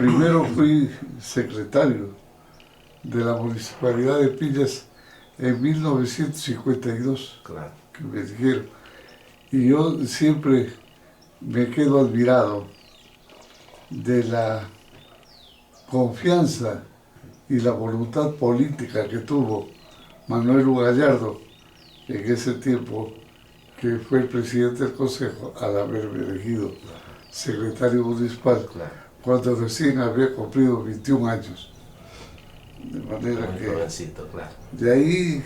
Primero fui secretario de la Municipalidad de Pillas en 1952, Claro. que me dijeron. Y yo siempre me quedo admirado de la confianza y la voluntad política que tuvo Manuel Gallardo en ese tiempo, que fue el presidente del Consejo, al haberme elegido secretario municipal, Claro. cuando recién había cumplido 21 años. De manera Muy que jovencito, claro. de ahí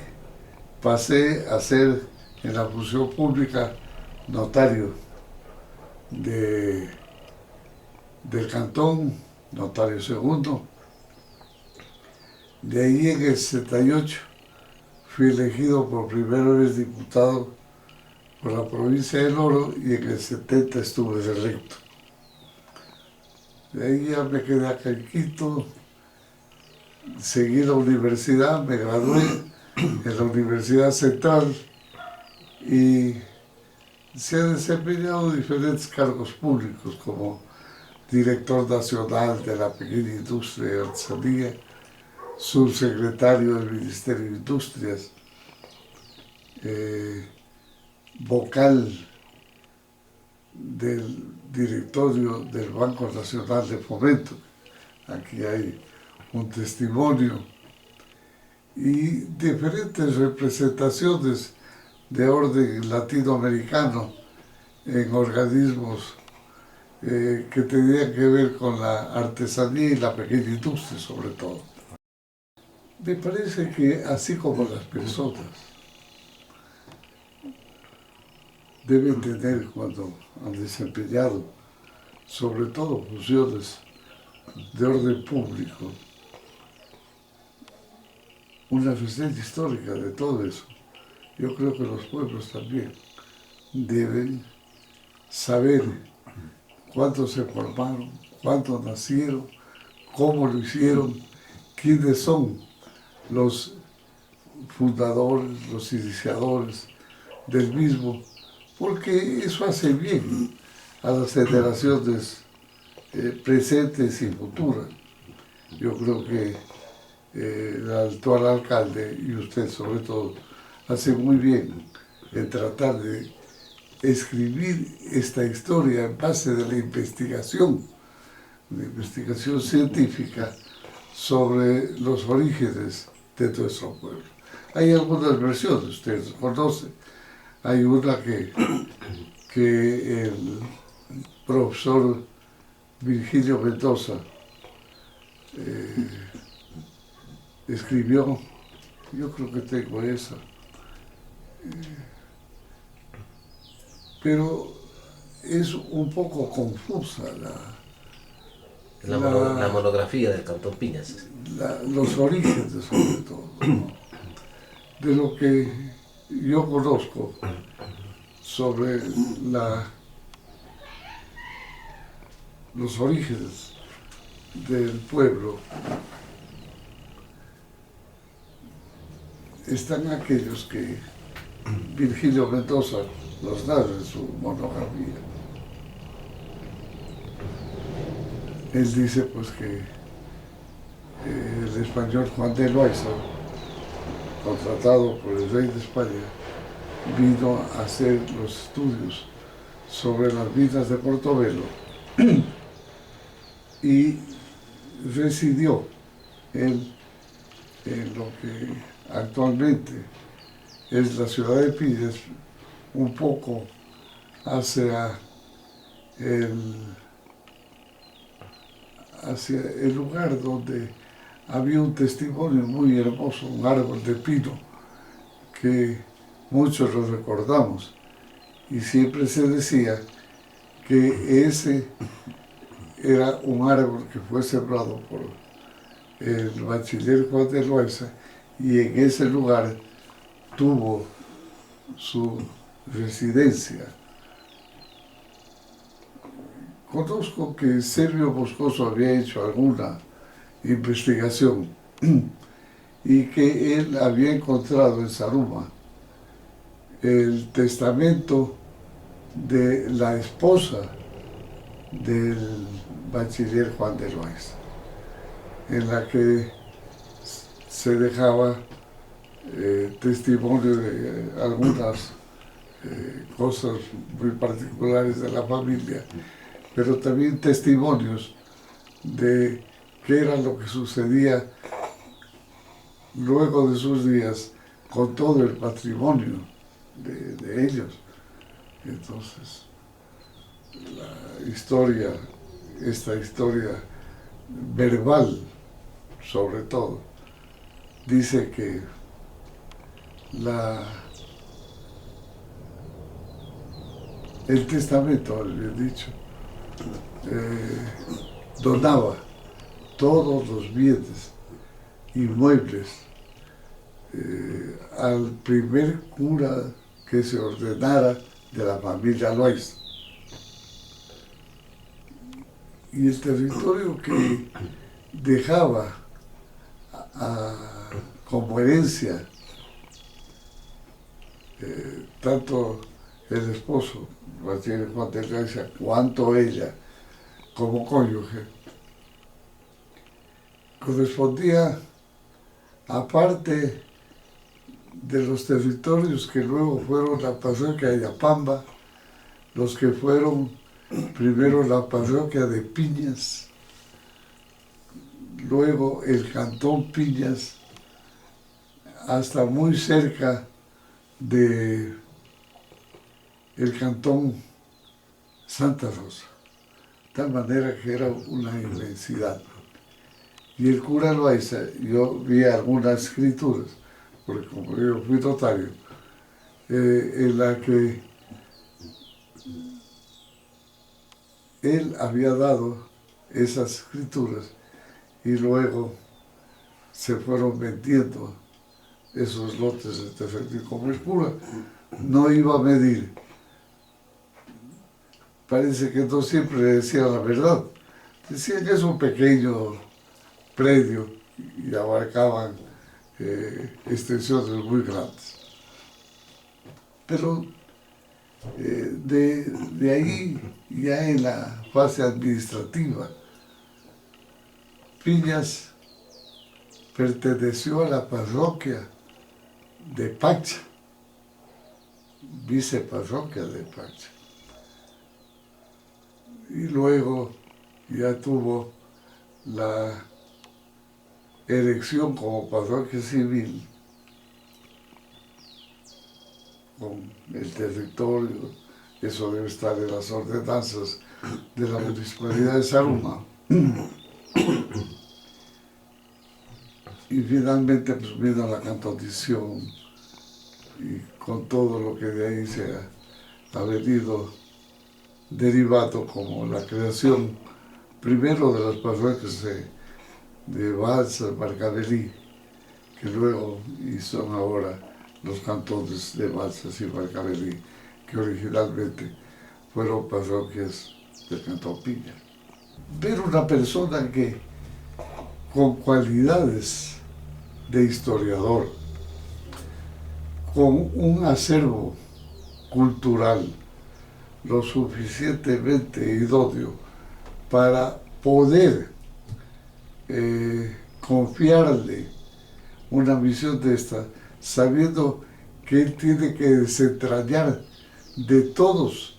pasé a ser en la función pública notario del cantón, notario segundo. De ahí en el 68 fui elegido por primera vez diputado por la provincia del Oro y en el 70 estuve reelecto. De ahí ya me quedé acá en Quito, seguí la universidad, me gradué en la Universidad Central y se han desempeñado diferentes cargos públicos como director nacional de la pequeña industria de artesanía, subsecretario del Ministerio de Industrias, vocal del directorio del Banco Nacional de Fomento. Aquí hay un testimonio y diferentes representaciones de orden latinoamericano en organismos que tenían que ver con la artesanía y la pequeña industria sobre todo. Me parece que así como las personas deben tener cuando han desempeñado sobre todo funciones de orden público, una reseña histórica de todo eso. Yo creo que los pueblos también deben saber cuánto se formaron, cuánto nacieron, cómo lo hicieron, quiénes son los fundadores, los iniciadores del mismo, porque eso hace bien a las generaciones presentes y futuras. Yo creo que el actual alcalde y usted sobre todo hace muy bien en tratar de escribir esta historia en base de la investigación científica sobre los orígenes de nuestro pueblo. Hay algunas versiones, ustedes conocen. Hay una que el profesor Virgilio Mendoza escribió, yo creo que tengo esa, pero es un poco confusa La monografía del Cantón Piñas. los orígenes sobre todo, ¿no? De lo que yo conozco sobre los orígenes del pueblo, están aquellos que Virgilio Mendoza los da en su monografía. Él dice pues que el español Juan de Loaiza, contratado por el rey de España, vino a hacer los estudios sobre las minas de Portobelo y residió él en lo que actualmente es la ciudad de Pillas, un poco hacia el lugar donde había un testimonio muy hermoso, un árbol de pino, que muchos lo recordamos, y siempre se decía que ese era un árbol que fue sembrado por el bachiller Juan de Loaiza, y en ese lugar tuvo su residencia. Conozco que Servio Moscoso había hecho alguna investigación y que él había encontrado en Zaruma el testamento de la esposa del Bachiller Juan de Loaiza, en la que se dejaba testimonio de algunas cosas muy particulares de la familia, pero también testimonios de qué era lo que sucedía luego de sus días con todo el patrimonio de ellos. Entonces, esta historia verbal, sobre todo, dice que el testamento, bien dicho, donaba todos los bienes inmuebles al primer cura que se ordenara de la familia Loaiza. Y el territorio que dejaba como herencia tanto el esposo, Juan de Loaiza, cuanto ella como cónyuge, correspondía, aparte de los territorios que luego fueron la parroquia de Ayapamba, los que fueron primero la parroquia de Piñas, luego el cantón Piñas, hasta muy cerca de el cantón Santa Rosa, de tal manera que era una inmensidad. Y el cura Loaiza, yo vi algunas escrituras, porque como yo fui notario, en la que él había dado esas escrituras y luego se fueron vendiendo esos lotes de terreno. Y como el cura no iba a medir, parece que no siempre le decía la verdad. Decía que es un pequeño predio y abarcaban extensiones muy grandes. Pero de ahí, ya en la fase administrativa, Piñas perteneció a la parroquia de Pacha, viceparroquia de Pacha. Y luego ya tuvo la elección como parroquia civil con el territorio, eso debe estar en las ordenanzas de la Municipalidad de Zaruma. Y finalmente pues vino la cantonización y con todo lo que de ahí se ha venido derivado, como la creación primero de las parroquias de Balsas, Marcavelí, que luego y son ahora los cantones de Balsas y Marcavelí, que originalmente fueron parroquias del Cantón Piña. Ver una persona que con cualidades de historiador, con un acervo cultural lo suficientemente idóneo para poder confiarle una misión de esta, sabiendo que él tiene que desentrañar de todos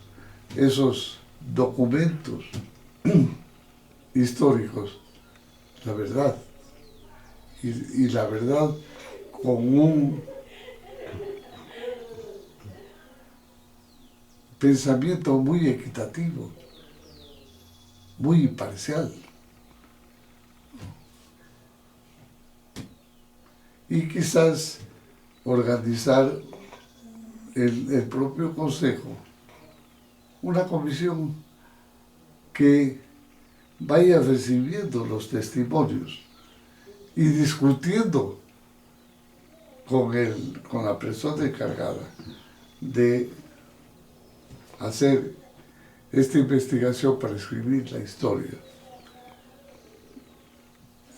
esos documentos históricos la verdad, y la verdad con un pensamiento muy equitativo, muy imparcial. Y quizás organizar el propio Consejo, una comisión que vaya recibiendo los testimonios y discutiendo con la persona encargada de hacer esta investigación para escribir la historia.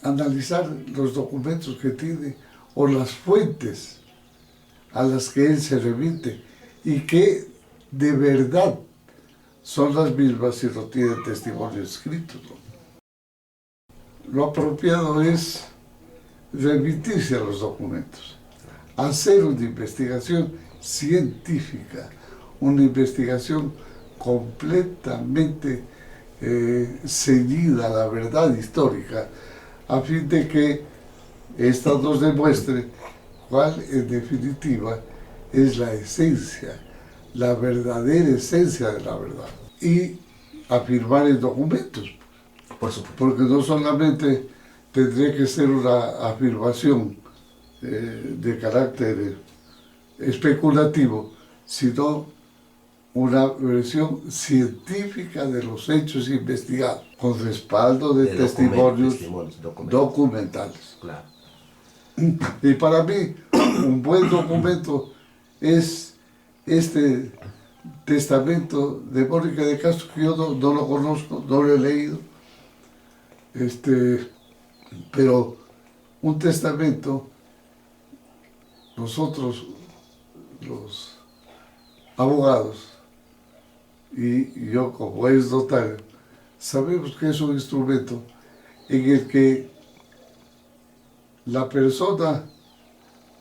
Analizar los documentos que tiene o las fuentes a las que él se remite y que de verdad son las mismas si no tienen testimonio escrito, ¿no? Lo apropiado es remitirse a los documentos, hacer una investigación científica, una investigación completamente ceñida a la verdad histórica, a fin de que esta nos demuestre cuál en definitiva es la esencia, la verdadera esencia de la verdad. Y afirmar en documentos, Por supuesto. porque no solamente tendría que ser una afirmación de carácter especulativo, sino una versión científica de los hechos investigados, con respaldo de testimonios documentales. Claro. Y para mí, un buen documento es este testamento de Mónica de Castro, que yo no lo conozco, no lo he leído, pero un testamento, nosotros, los abogados, y yo como ex notario, sabemos que es un instrumento en el que la persona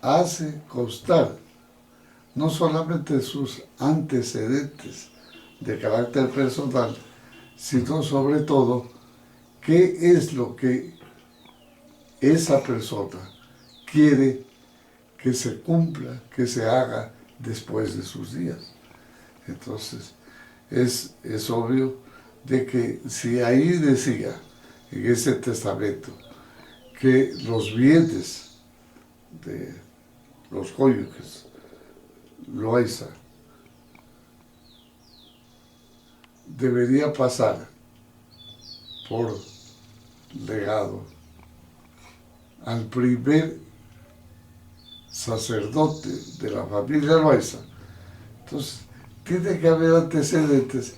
hace constar no solamente sus antecedentes de carácter personal, sino sobre todo qué es lo que esa persona quiere que se cumpla, que se haga después de sus días. Entonces, es obvio de que si ahí decía, en ese testamento, que los bienes de los cónyuges Loaiza debería pasar por legado al primer sacerdote de la familia Loaiza. Entonces, tiene que haber antecedentes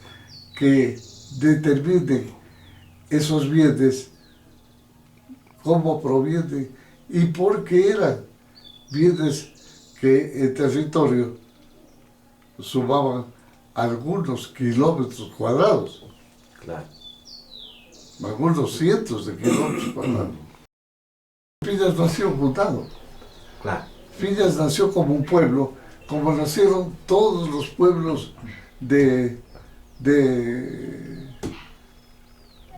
que determinen esos bienes, cómo provienen y por qué eran bienes que en territorio sumaban algunos kilómetros cuadrados. Claro. Algunos cientos de kilómetros cuadrados. Pillas nació fundado. Claro. Pillas nació como un pueblo, como nacieron todos los pueblos de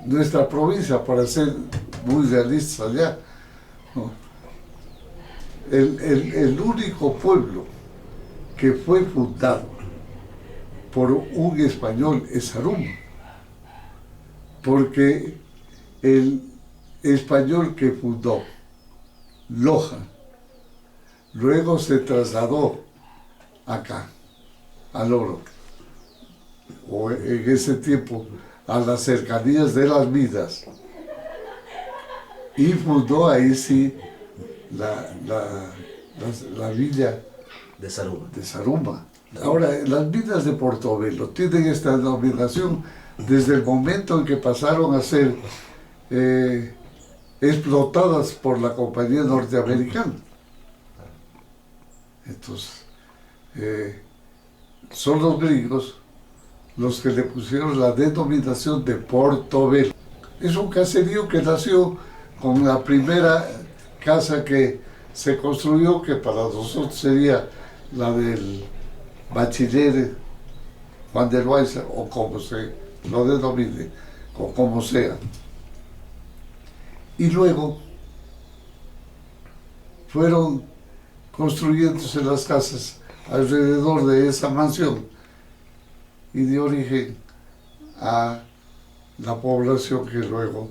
nuestra provincia, para ser muy realistas allá, ¿no? El único pueblo que fue fundado por un español es Zaruma, porque el español que fundó Loja luego se trasladó acá, al Oro, o en ese tiempo a las cercanías de las Midas, y fundó ahí sí la villa De Zaruma. de Zaruma. Ahora, las minas de Portobelo tienen esta denominación desde el momento en que pasaron a ser explotadas por la compañía norteamericana. Entonces, son los gringos los que le pusieron la denominación de Portobelo. Es un caserío que nació con la primera casa que se construyó, que para nosotros sería la del bachiller Juan de Loaiza, o como se lo denomine, o como sea. Y luego fueron construyéndose las casas alrededor de esa mansión y dio origen a la población que luego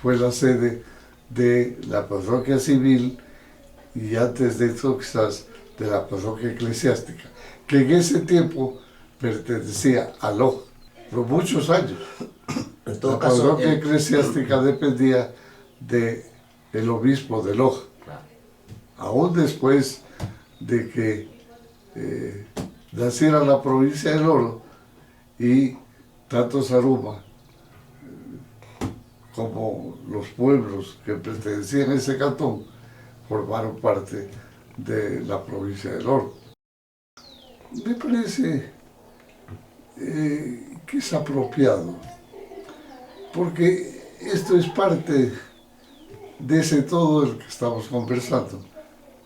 fue la sede de la parroquia civil y antes de eso quizás de la parroquia eclesiástica, que en ese tiempo pertenecía a Loja por muchos años. En todo La caso, parroquia eclesiástica dependía del obispo de Loja. Claro. Aún después de que naciera la provincia del Oro, y tanto Zaruma como los pueblos que pertenecían a ese cantón formaron parte de la provincia del Oro. Me parece que que es apropiado, porque esto es parte de ese todo el que estamos conversando,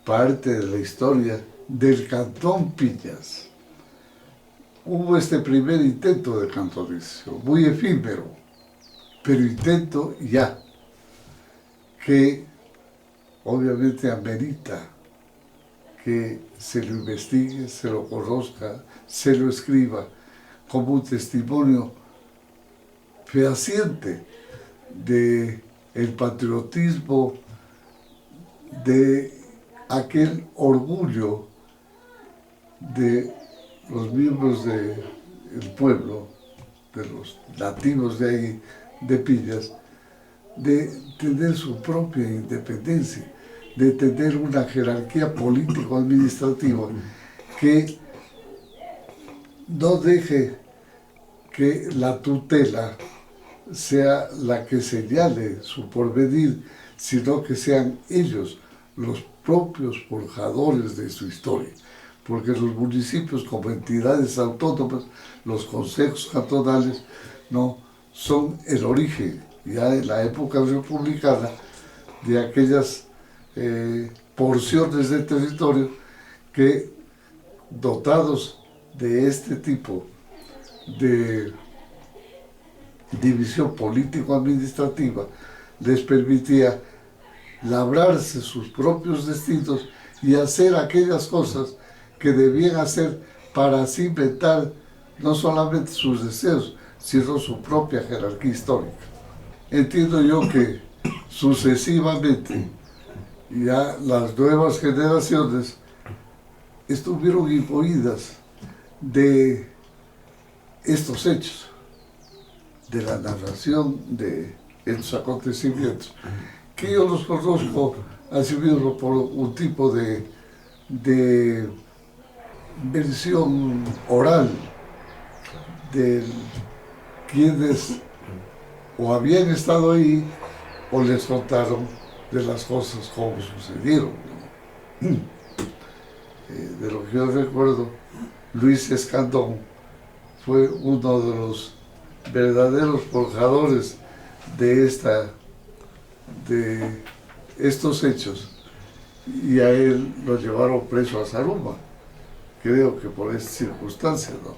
parte de la historia del Cantón Pillas. Hubo este primer intento de cantonización, muy efímero, pero intento ya, que obviamente amerita que se lo investigue, se lo conozca, se lo escriba como un testimonio fehaciente de el patriotismo, de aquel orgullo de los miembros del pueblo, de los nativos de ahí, de Pillas, de tener su propia independencia, de tener una jerarquía político-administrativa que no deje que la tutela sea la que señale su porvenir, sino que sean ellos los propios forjadores de su historia. Porque los municipios como entidades autónomas, los consejos cantonales, no son el origen, ya en la época republicana, de aquellas porciones de territorio que, dotados de este tipo de división político-administrativa, les permitía labrarse sus propios destinos y hacer aquellas cosas que debían hacer para así inventar no solamente sus deseos, sino su propia jerarquía histórica. Entiendo yo que sucesivamente ya las nuevas generaciones estuvieron imbuidas de estos hechos, de la narración de estos acontecimientos, que yo los conozco así mismo por un tipo de versión oral de quienes o habían estado ahí o les contaron de las cosas como sucedieron, ¿no? De lo que yo recuerdo, Luis Escandón fue uno de los verdaderos forjadores de estos hechos, y a él lo llevaron preso a Zaruma, creo que por esta circunstancia, ¿no?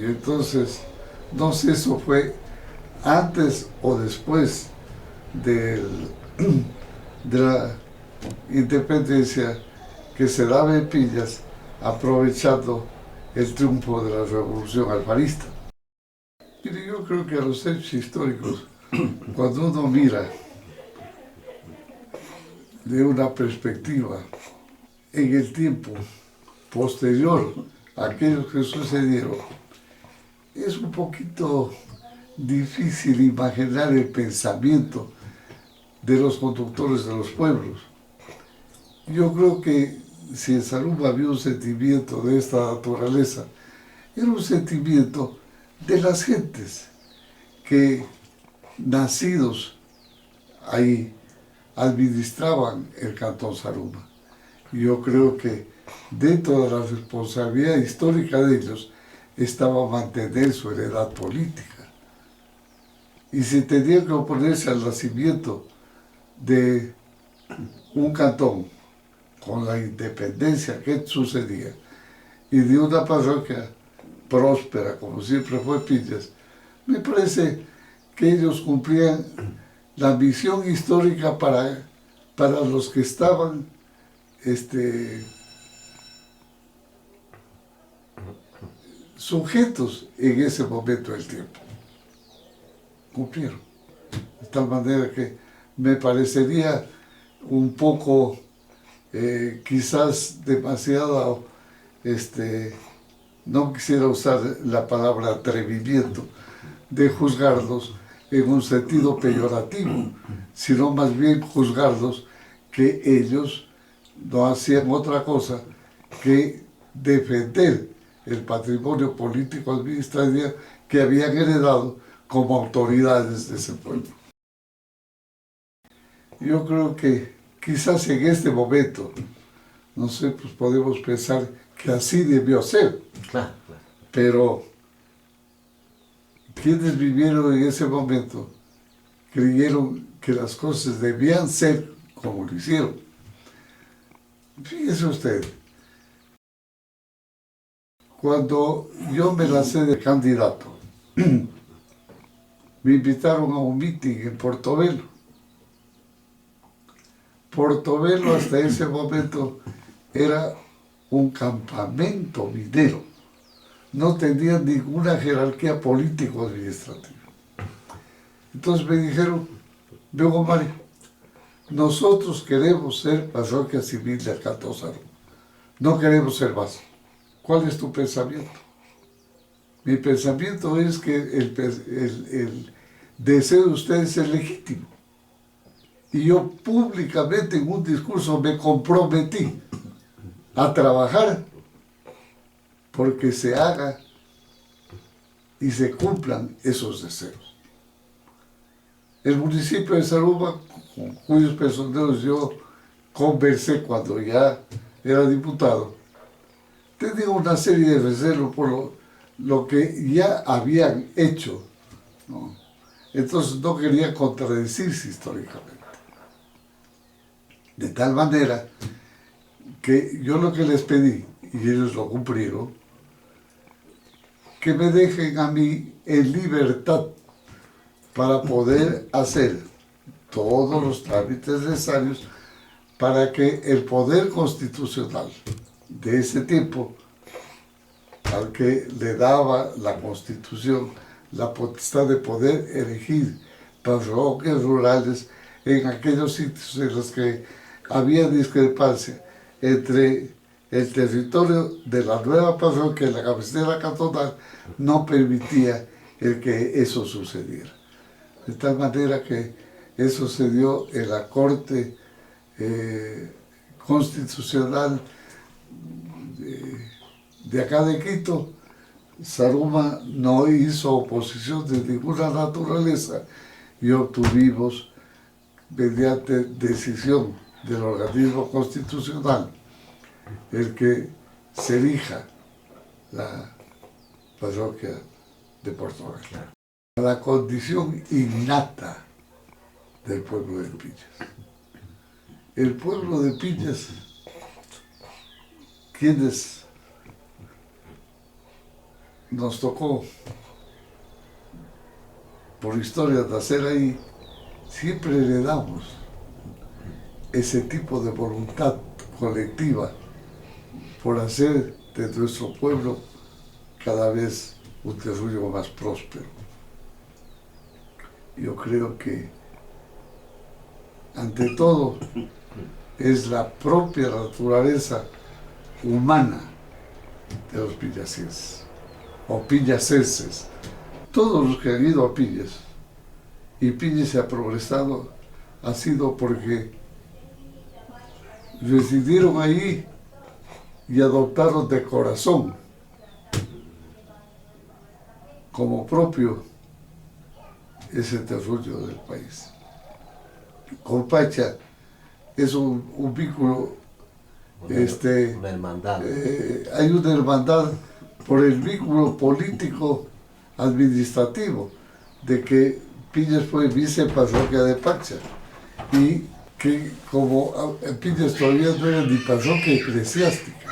Y entonces, no sé, eso fue antes o después de la independencia que se daba en Pillas, aprovechando el triunfo de la revolución alfarista. Y yo creo que a los hechos históricos, cuando uno mira de una perspectiva en el tiempo posterior a aquellos que sucedieron, es un poquito difícil imaginar el pensamiento de los conductores de los pueblos. Yo creo que si en Zaruma había un sentimiento de esta naturaleza, era un sentimiento de las gentes que, nacidos ahí, administraban el Cantón Zaruma. Yo creo que dentro de la responsabilidad histórica de ellos estaba mantener su heredad política. Y si tenían que oponerse al nacimiento de un cantón con la independencia que sucedía y de una parroquia próspera, como siempre fue Pillas, me parece que ellos cumplían la misión histórica para los que estaban sujetos en ese momento del tiempo. Cumplieron. De tal manera que me parecería un poco, quizás demasiado, no quisiera usar la palabra atrevimiento, de juzgarlos en un sentido peyorativo, sino más bien juzgarlos que ellos no hacían otra cosa que defender el patrimonio político administrativo que habían heredado como autoridades de ese pueblo. Yo creo que quizás en este momento, no sé, pues podemos pensar que así debió ser. Claro, claro. Pero quienes vivieron en ese momento creyeron que las cosas debían ser como lo hicieron. Fíjese usted, cuando yo me lancé de candidato, me invitaron a un meeting en Portobelo. Portobelo hasta ese momento era un campamento minero. No tenía ninguna jerarquía político-administrativa. Entonces me dijeron, Hugo Mario, nosotros queremos ser parroquia civil de Alcalá Saruma. No queremos ser más. ¿Cuál es tu pensamiento? Mi pensamiento es que el deseo de ustedes es legítimo. Y yo públicamente en un discurso me comprometí a trabajar porque se haga y se cumplan esos deseos. El municipio de Saruma, con cuyos personeros yo conversé cuando ya era diputado, tenía una serie de reservas por lo que ya habían hecho, ¿no? Entonces no quería contradecirse históricamente. De tal manera que yo lo que les pedí, y ellos lo cumplieron, que me dejen a mí en libertad para poder hacer todos los trámites necesarios para que el poder constitucional de ese tiempo, al que le daba la Constitución la potestad de poder elegir parroquias rurales en aquellos sitios en los que había discrepancia entre el territorio de la nueva parroquia y la cabecera cantonal, no permitía el que eso sucediera. De tal manera que eso se dio en la Corte Constitucional de acá de Quito. Saruma no hizo oposición de ninguna naturaleza y obtuvimos, mediante decisión del organismo constitucional, el que se elija la parroquia de Portugal. La condición innata del pueblo de Pillas. El pueblo de Pillas, quienes nos tocó por historia nacer ahí, siempre heredamos ese tipo de voluntad colectiva por hacer de nuestro pueblo cada vez un desarrollo más próspero. Yo creo que, ante todo, es la propia naturaleza humana de los pillacenses, o pillacenses. Todos los que han ido a Pillas, y Pillas se ha progresado, ha sido porque residieron ahí y adoptaron de corazón como propio ese desarrollo del país. Colpacha es un vínculo, una hermandad. Hay una hermandad por el vínculo político administrativo de que Pillas fue viceparroquia de Pacha y que como Pillas todavía no era ni parroquia eclesiástica.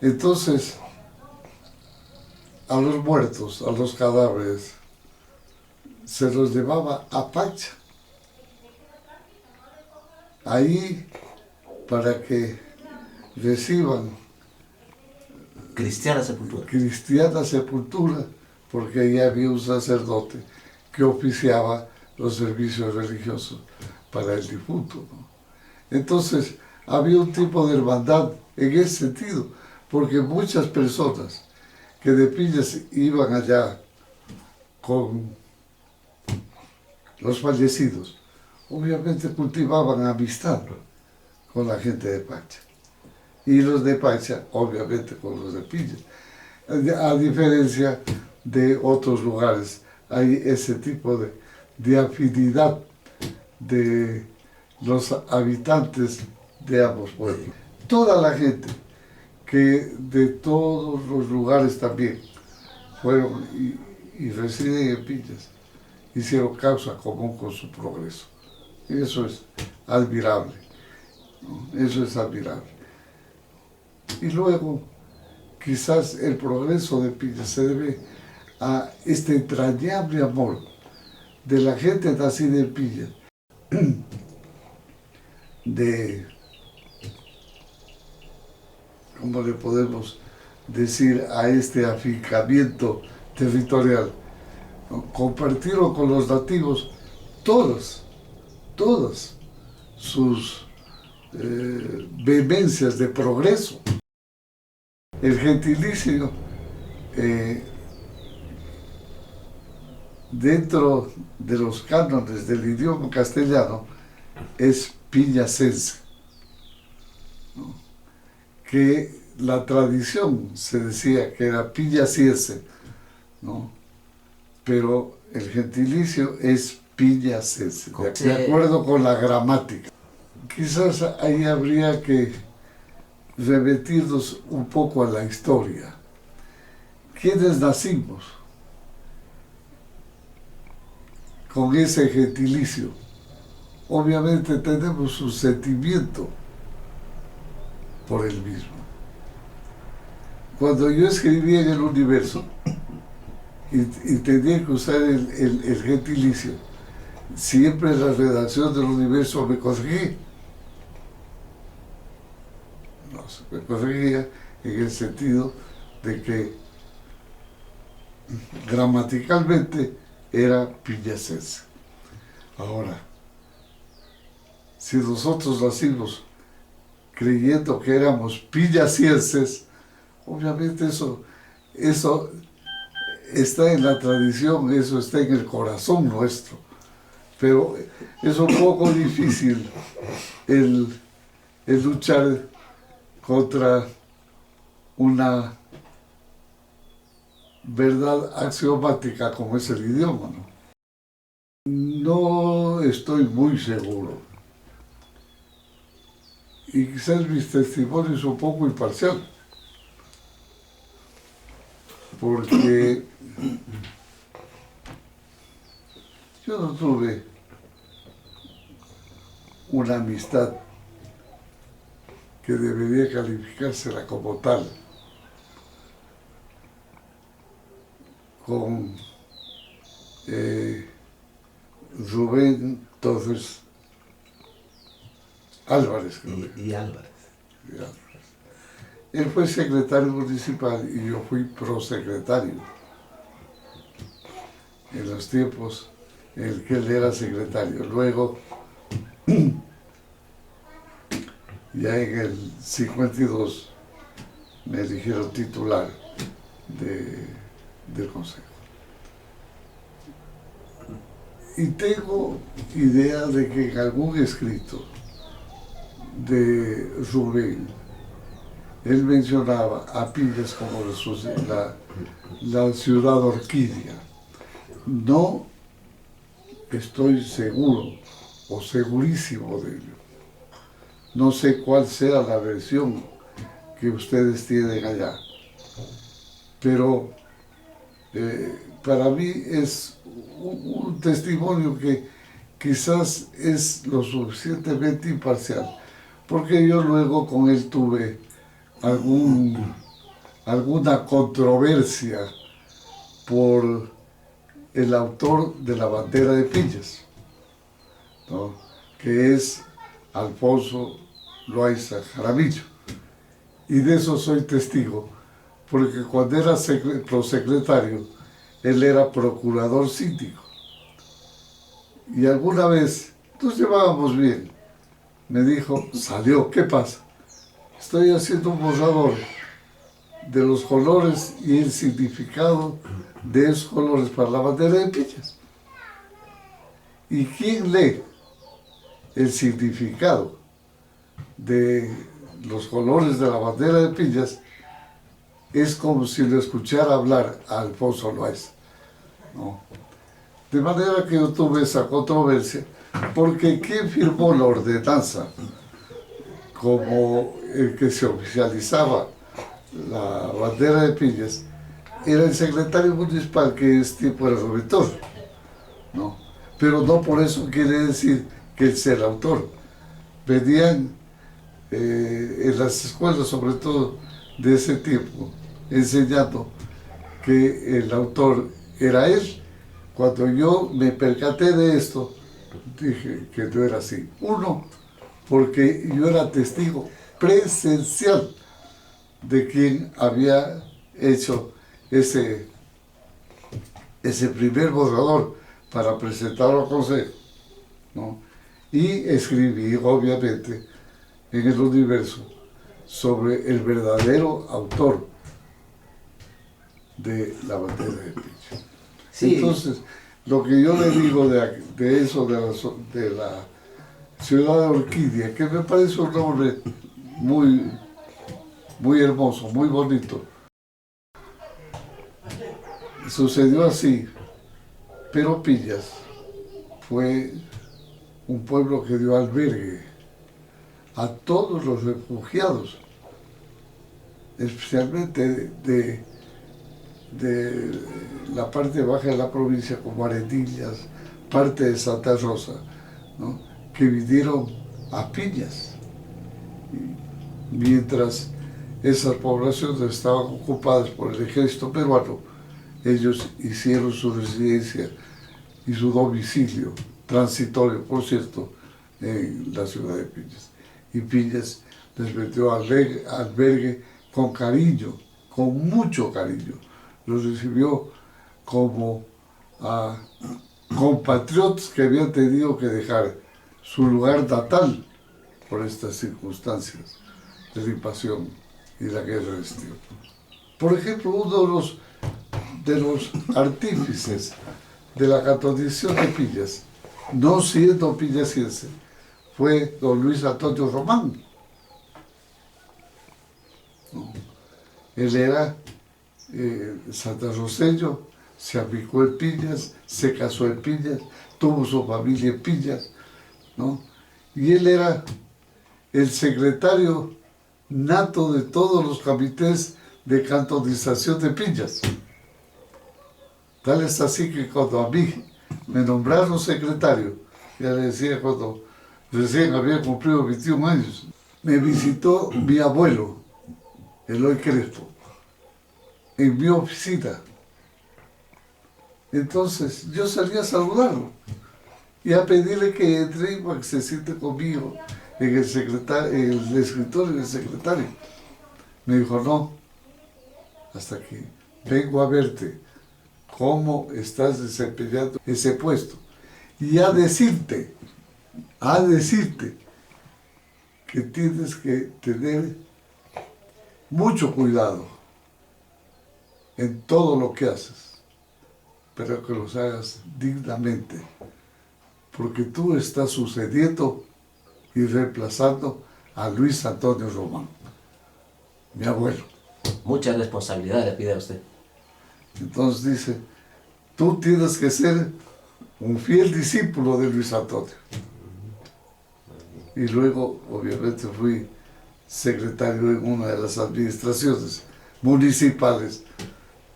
Entonces, a los muertos, a los cadáveres, se los llevaba a Pacha, ahí para que reciban Cristiana sepultura. Cristiana sepultura, porque ahí había un sacerdote que oficiaba los servicios religiosos para el difunto, ¿no? Entonces, había un tipo de hermandad en ese sentido, porque muchas personas que de Pillas iban allá con los fallecidos, obviamente cultivaban amistad con la gente de Pacha. Y los de Pacha, obviamente, con los de Pillas. A diferencia de otros lugares, hay ese tipo de afinidad de los habitantes de ambos pueblos. Toda la gente que de todos los lugares también fueron y residen en Pillas hicieron causa común con su progreso. Y eso es admirable, ¿no? Eso es admirable. Y luego, quizás el progreso de Pillas se debe a este entrañable amor de la gente nacida en Pillas, de, ¿cómo le podemos decir a este afincamiento territorial? ¿No? Compartieron con los nativos todas sus vehemencias de progreso. El gentilicio dentro de los cánones del idioma castellano es pillacense, ¿no? Que la tradición se decía que era pillaciense, ¿no? Pero el gentilicio es pillacense, de acuerdo con la gramática. Quizás ahí habría que remitirnos un poco a la historia. ¿Quiénes nacimos con ese gentilicio? Obviamente tenemos un sentimiento por el mismo. Cuando yo escribí en el Universo y tenía que usar el gentilicio, siempre en la redacción del Universo me corregí. No, me corregía en el sentido de que gramaticalmente era pillacense. Ahora, si nosotros nacimos creyendo que éramos pillacienses, obviamente eso está en la tradición, eso está en el corazón nuestro. Pero es un poco difícil el luchar contra una verdad axiomática como es el idioma, ¿no? No estoy muy seguro. Y quizás mis testimonios son un poco imparcial. Porque yo no tuve una amistad que debería calificársela como tal con Rubén Torres Álvarez. Y Álvarez. Y Álvarez. Él fue secretario municipal y yo fui prosecretario en los tiempos en el que él era secretario. Luego, ya en el 52, me eligieron titular del consejo. Y tengo idea de que en algún escrito de Rubén, él mencionaba a Pillas como la ciudad orquídea. No estoy seguro o segurísimo de ello. No sé cuál sea la versión que ustedes tienen allá, pero para mí es un testimonio que quizás es lo suficientemente imparcial, porque yo luego con él tuve alguna controversia por el autor de la bandera de Pillas, ¿no? Que es Alfonso Loaiza Jaramillo. Y de eso soy testigo, porque cuando era prosecretario, él era procurador síndico. Y alguna vez, nos llevábamos bien, me dijo, salió, ¿qué pasa? Estoy haciendo un borrador de los colores y el significado de esos colores para la bandera de Pillas. ¿Y quién lee el significado de los colores de la bandera de Pillas? Es como si le escuchara hablar a Alfonso Loaiza, ¿no? De manera que yo tuve esa controversia, porque quien firmó la ordenanza como el que se oficializaba la bandera de Pillas era el secretario municipal, que es tipo era el rector, ¿no? Pero no por eso quiere decir que él sea el autor. Venían en las escuelas, sobre todo de ese tiempo, enseñando que el autor era él. Cuando yo me percaté de esto, dije que no era así. Uno, porque yo era testigo presencial de quien había hecho ese primer borrador para presentarlo al Consejo, ¿no? Y escribí, obviamente, en el Universo sobre el verdadero autor de la bandera de Pincha. Sí. Entonces, lo que yo le digo de eso, de la ciudad de Orquídea, que me parece un nombre muy, muy hermoso, muy bonito, sucedió así, pero Pillas fue un pueblo que dio albergue a todos los refugiados, especialmente de la parte baja de la provincia, como Arenillas, parte de Santa Rosa, ¿no? Que vinieron a Pillas, mientras esas poblaciones estaban ocupadas por el ejército peruano. Ellos hicieron su residencia y su domicilio transitorio, por cierto, en la ciudad de Pillas. Y Pillas les metió albergue con cariño, con mucho cariño. Los recibió como a compatriotas que habían tenido que dejar su lugar natal por estas circunstancias de la invasión y la guerra de este tiempo. Por ejemplo, uno de los artífices de la catolización de Pillas, no siendo pillasiense, fue don Luis Antonio Román. ¿No? Él era santarroceño, se aplicó en Pillas, se casó en Pillas, tuvo su familia en Pillas, ¿no? Y él era el secretario nato de todos los comités de cantonización de Pillas. Tal es así que cuando a mí me nombraron secretario, ya le decía cuando recién había cumplido 21 años, me visitó mi abuelo, Eloy Crespo, en mi oficina. Entonces yo salí a saludarlo y a pedirle que entre y que se siente conmigo en el escritorio del secretario. Me dijo, no, hasta que vengo a verte cómo estás desempeñando ese puesto y a decirte que tienes que tener mucho cuidado en todo lo que haces, pero que los hagas dignamente, porque tú estás sucediendo y reemplazando a Luis Antonio Román, mi abuelo. Mucha responsabilidad le pide a usted. Entonces dice, tú tienes que ser un fiel discípulo de Luis Antonio. Y luego, obviamente, fui secretario en una de las administraciones municipales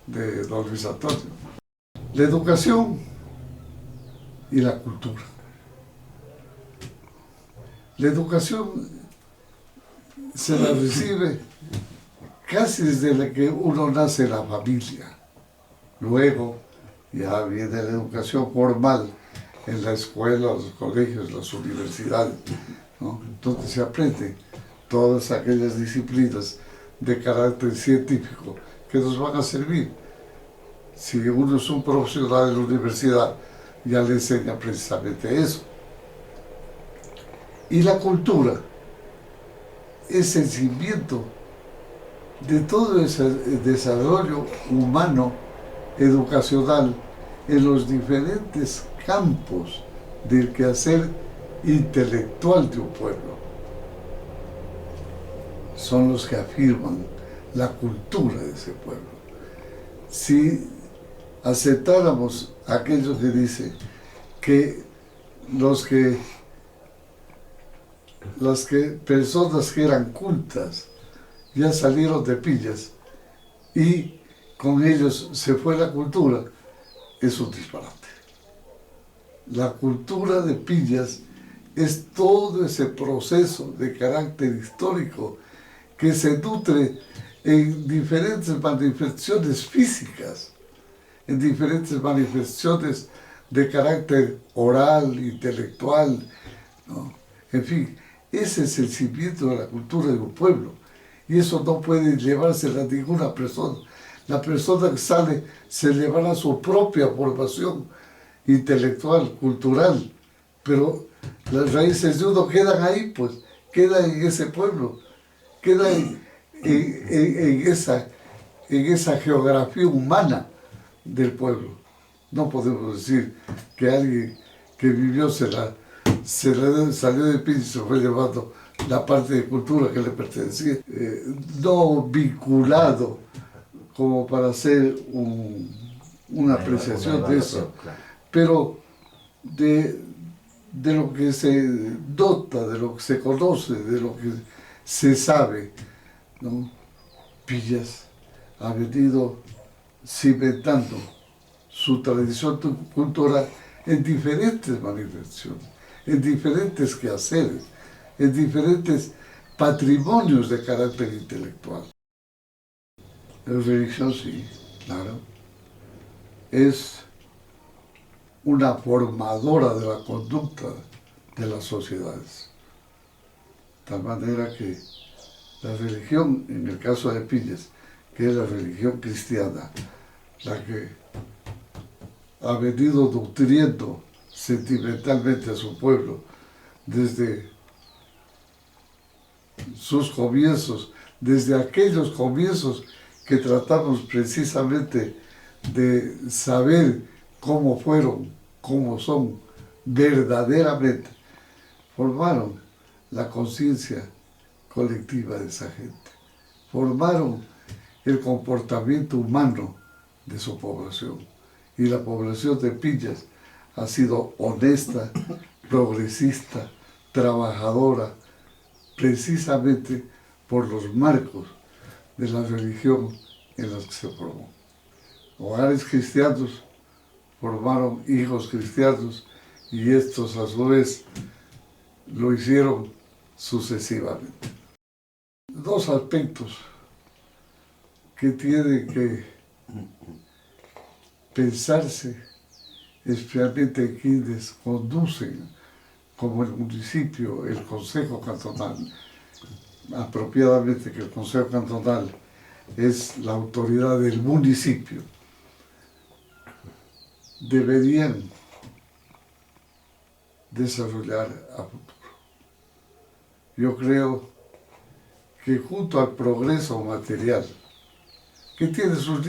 de don Luis Antonio. La educación y la cultura. La educación se la recibe casi desde la que uno nace en la familia. Luego ya viene la educación formal en la escuela, los colegios, las universidades, ¿no? Donde se aprende todas aquellas disciplinas de carácter científico que nos van a servir. Si uno es un profesional en la universidad, ya le enseña precisamente eso. Y la cultura es el cimiento de todo ese desarrollo humano, educacional, en los diferentes campos del quehacer intelectual de un pueblo. Son los que afirman la cultura de ese pueblo. Si aceptáramos aquello que dice que personas que eran cultas ya salieron de Pillas y con ellos se fue la cultura, es un disparate. La cultura de Pillas es todo ese proceso de carácter histórico que se nutre en diferentes manifestaciones físicas, en diferentes manifestaciones de carácter oral, intelectual, ¿no? En fin, ese es el cimiento de la cultura de un pueblo. Y eso no puede llevársela a ninguna persona. La persona que sale se llevará su propia formación intelectual, cultural, pero las raíces de uno quedan ahí, pues, quedan en ese pueblo, quedan en esa geografía humana del pueblo. No podemos decir que alguien que vivió salió de Pillas y se fue llevando la parte de cultura que le pertenecía, no vinculado como para hacer una apreciación de eso, claro. pero de lo que se nota, de lo que se conoce, de lo que se sabe, ¿no? Pillas ha venido cimentando su tradición cultural en diferentes manifestaciones, en diferentes quehaceres, en diferentes patrimonios de carácter intelectual. La religión, sí, claro, es una formadora de la conducta de las sociedades. De tal manera que la religión, en el caso de Pillas, que es la religión cristiana, la que ha venido nutriendo sentimentalmente a su pueblo desde sus comienzos, desde aquellos comienzos que tratamos precisamente de saber cómo fueron, cómo son verdaderamente, formaron la conciencia colectiva de esa gente, formaron el comportamiento humano de su población. Y la población de Pillas ha sido honesta, progresista, trabajadora, precisamente por los marcos de la religión en los que se formó. Hogares cristianos formaron hijos cristianos y estos a su vez lo hicieron sucesivamente. Dos aspectos que tienen que pensarse, especialmente quienes conducen como el municipio, el Consejo Cantonal, apropiadamente que el Consejo Cantonal es la autoridad del municipio, deberían desarrollar a futuro. Yo creo que junto al progreso material, que tiene sus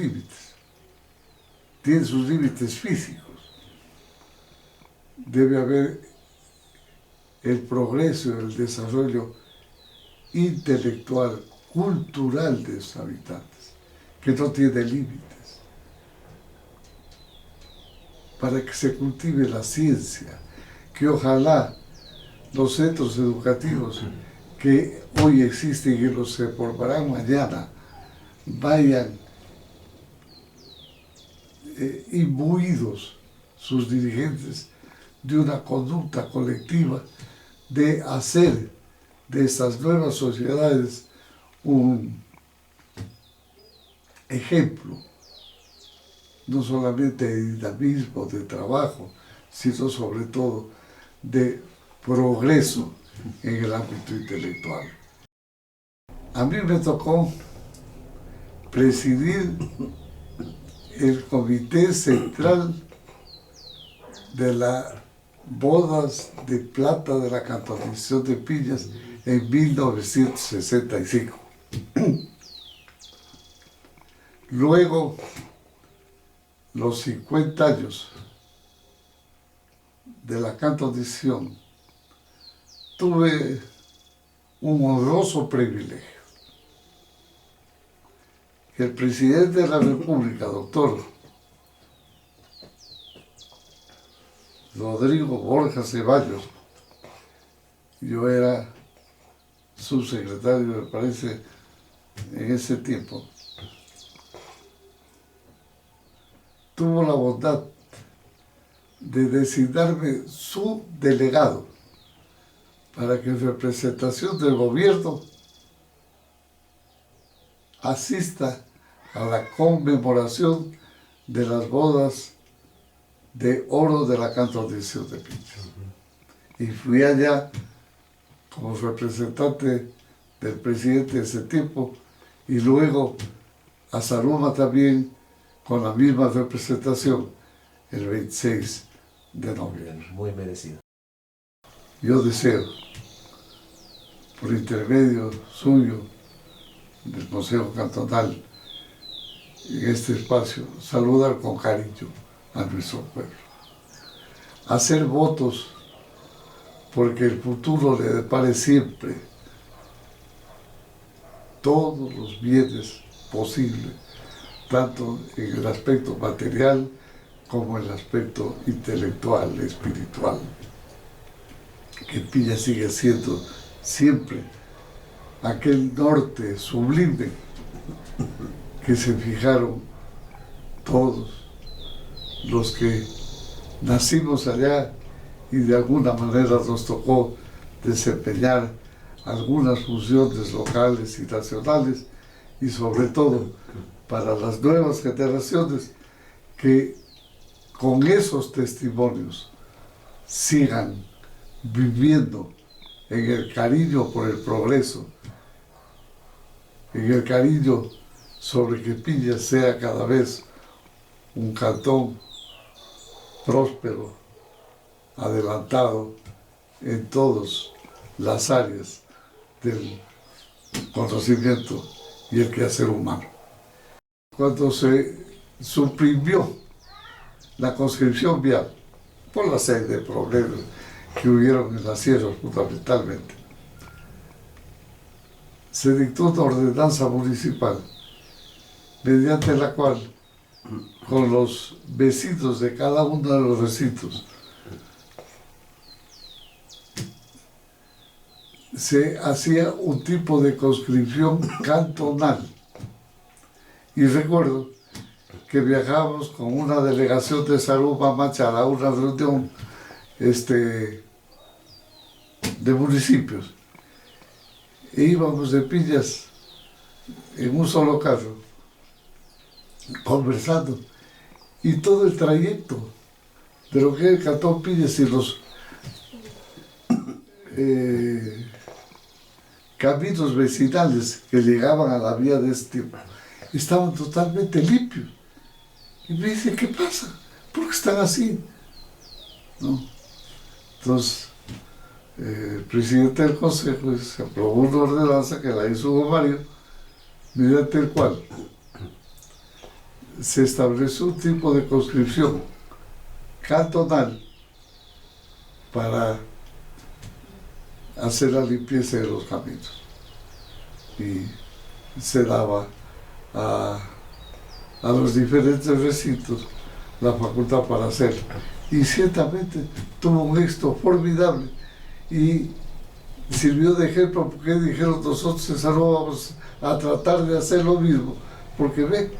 límites físicos, debe haber el progreso y el desarrollo intelectual, cultural de sus habitantes, que no tiene límites, para que se cultive la ciencia, que ojalá los centros educativos que hoy existen y los se formarán mañana vayan imbuidos sus dirigentes de una conducta colectiva de hacer de estas nuevas sociedades un ejemplo, no solamente de dinamismo, de trabajo, sino sobre todo de progreso en el ámbito intelectual. A mí me tocó presidir el Comité Central de las Bodas de Plata de la Cantonización de Pillas en 1965. Luego, los 50 años de la cantonización, tuve un honroso privilegio. Que el presidente de la República, doctor Rodrigo Borja Ceballos, yo era subsecretario, me parece, en ese tiempo, tuvo la bondad de designarme su delegado para que en representación del gobierno asista a la conmemoración de las bodas de oro de la Cantondición de Pinchas. Y fui allá como representante del presidente de ese tiempo y luego a Zaruma también con la misma representación el 26 de noviembre. Muy merecido. Yo deseo, por intermedio suyo, del Consejo Cantonal, en este espacio, saludar con cariño a nuestro pueblo. Hacer votos porque el futuro le depare siempre todos los bienes posibles, tanto en el aspecto material como en el aspecto intelectual, espiritual. Que Pilla sigue siendo siempre aquel norte sublime que se fijaron todos los que nacimos allá y de alguna manera nos tocó desempeñar algunas funciones locales y nacionales y sobre todo para las nuevas generaciones que con esos testimonios sigan viviendo en el cariño por el progreso, en el cariño sobre que Pilla sea cada vez un cantón próspero, adelantado en todas las áreas del conocimiento y el quehacer humano. Cuando se suprimió la conscripción vial, por la serie de problemas que hubieron en las sierras fundamentalmente, se dictó una ordenanza municipal mediante la cual con los vecinos de cada uno de los recintos se hacía un tipo de conscripción cantonal. Y recuerdo que viajábamos con una delegación de Zaruma Machara a una reunión de municipios. E íbamos de Pillas en un solo carro, conversando. Y todo el trayecto de lo que es el Cantón Pillas y los caminos vecinales que llegaban a la vía de este tipo estaban totalmente limpios. Y me dice, ¿qué pasa? ¿Por qué están así? ¿No? Entonces, el presidente del Consejo se aprobó una ordenanza que la hizo Hugo Mario, mediante el cual se estableció un tipo de conscripción cantonal para hacer la limpieza de los caminos. Y se daba a los diferentes recintos la facultad para hacerlo. Y ciertamente tuvo un éxito formidable y sirvió de ejemplo porque dijeron nosotros en Zaruma vamos a tratar de hacer lo mismo, porque ve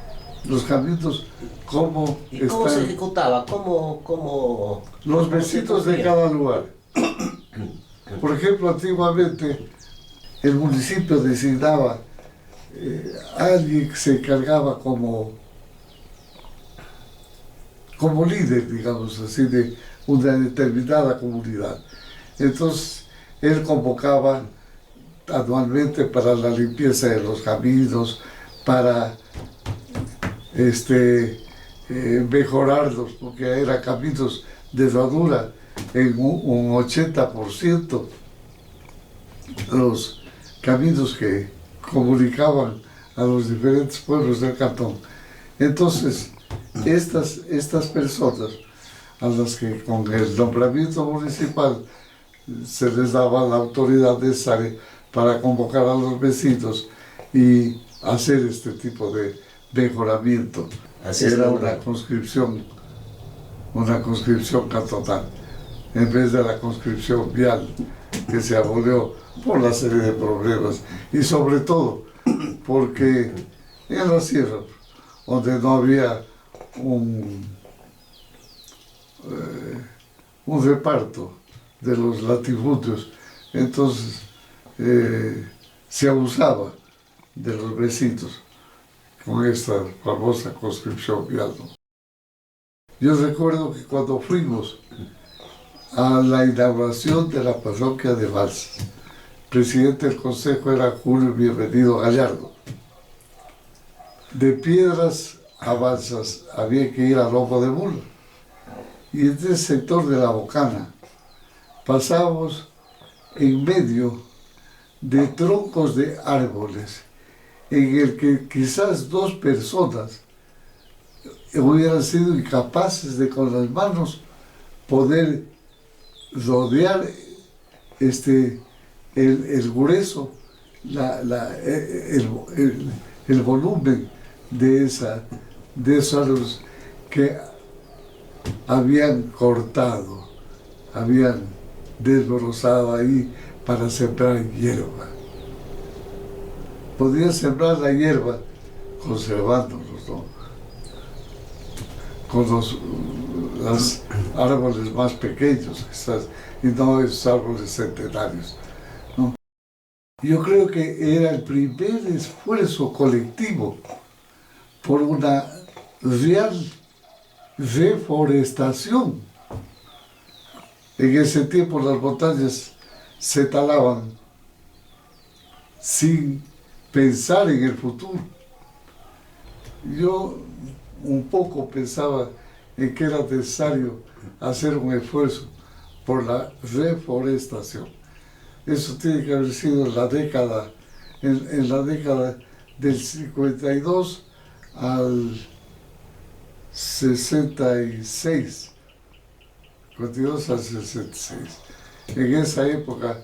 los caminos cómo ¿Y están. cómo se ejecutaba? ¿Cómo Los vecinos de cada lugar. Por ejemplo, antiguamente el municipio designaba alguien que se encargaba como líder, digamos así, de una determinada comunidad. Entonces, él convocaba anualmente para la limpieza de los caminos, para mejorarlos, porque eran caminos de herradura en un 80%, los caminos que comunicaban a los diferentes pueblos del cantón. Entonces, estas personas a las que con el nombramiento municipal se les daba la autoridad necesaria para convocar a los vecinos y hacer este tipo de mejoramiento. Así era es, una conscripción cantonal, en vez de la conscripción vial que se abolió por la serie de problemas y sobre todo porque en la sierra, donde no había un reparto de los latifundios, entonces se abusaba de los vecinos con esta famosa conscripción vial, ¿no? Yo recuerdo que cuando fuimos a la inauguración de la parroquia de Balsas, presidente del consejo era Julio Bienvenido Gallardo. De Piedras a Balsas había que ir a Lomo de Mula. Y en ese sector de la Bocana pasábamos en medio de troncos de árboles, en el que quizás 2 personas hubieran sido incapaces de con las manos poder rodear el grueso, el volumen de esos árboles que habían cortado, habían desbrozado ahí para sembrar hierba. Podían sembrar la hierba conservándolos, ¿no? Con los árboles más pequeños, quizás, y no esos árboles centenarios, ¿no? Yo creo que era el primer esfuerzo colectivo por una real reforestación. En ese tiempo las montañas se talaban sin pensar en el futuro. Yo un poco pensaba en que era necesario hacer un esfuerzo por la reforestación. Eso tiene que haber sido en la década del 52 al 66, 52 al 66. En esa época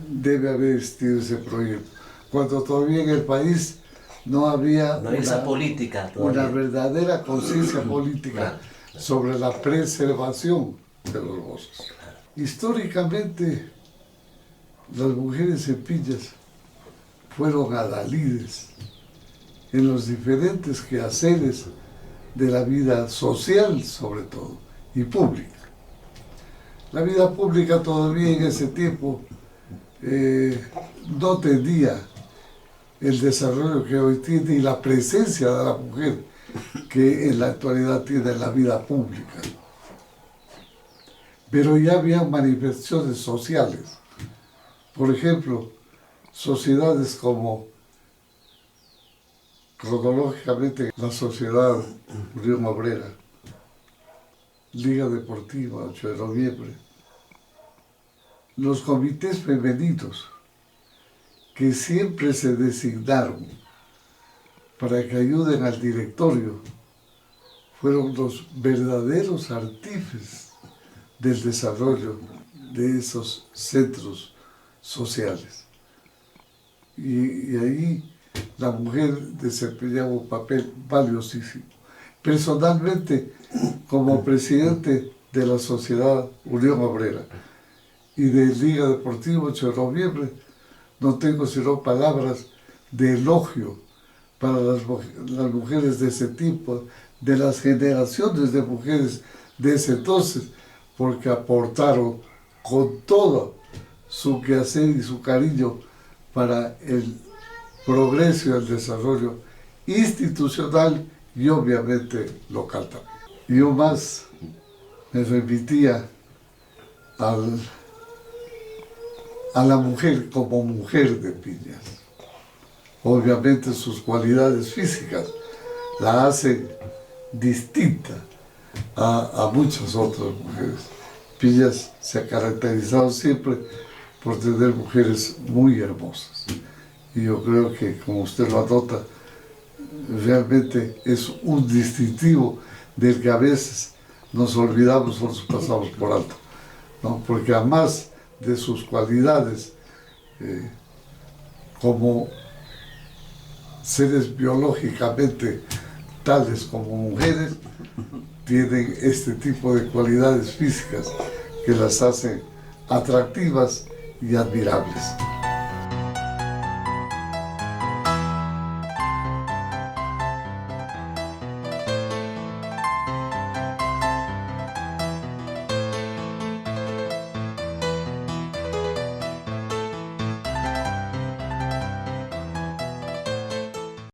debe haber existido ese proyecto, cuando todavía en el país no había esa política una verdadera conciencia política, claro, sobre la preservación de los bosques. Históricamente, las mujeres en Pillas fueron adalides en los diferentes quehaceres de la vida social, sobre todo, y pública. La vida pública todavía en ese tiempo no tenía el desarrollo que hoy tiene y la presencia de la mujer que en la actualidad tiene en la vida pública. Pero ya había manifestaciones sociales. Por ejemplo, sociedades como, cronológicamente, la Sociedad Unión Obrera, Liga Deportiva, 8 de noviembre, los comités femeninos que siempre se designaron para que ayuden al directorio, fueron los verdaderos artífices del desarrollo de esos centros sociales. Y ahí la mujer desempeñaba un papel valiosísimo. Personalmente, como presidente de la Sociedad Unión Obrera y de Liga Deportiva 8 de noviembre, no tengo sino palabras de elogio para las mujeres de ese tipo, de las generaciones de mujeres de ese entonces, porque aportaron con todo su quehacer y su cariño para el progreso y el desarrollo institucional y obviamente local también. Yo más me remitía a la mujer como mujer de Pillas. Obviamente sus cualidades físicas la hacen distinta a muchas otras mujeres. Pillas se ha caracterizado siempre por tener mujeres muy hermosas. Y yo creo que, como usted lo anota, realmente es un distintivo del que a veces nos olvidamos o nos pasamos por alto, ¿no? Porque además de sus cualidades como seres biológicamente tales como mujeres, tienen este tipo de cualidades físicas que las hacen atractivas y admirables.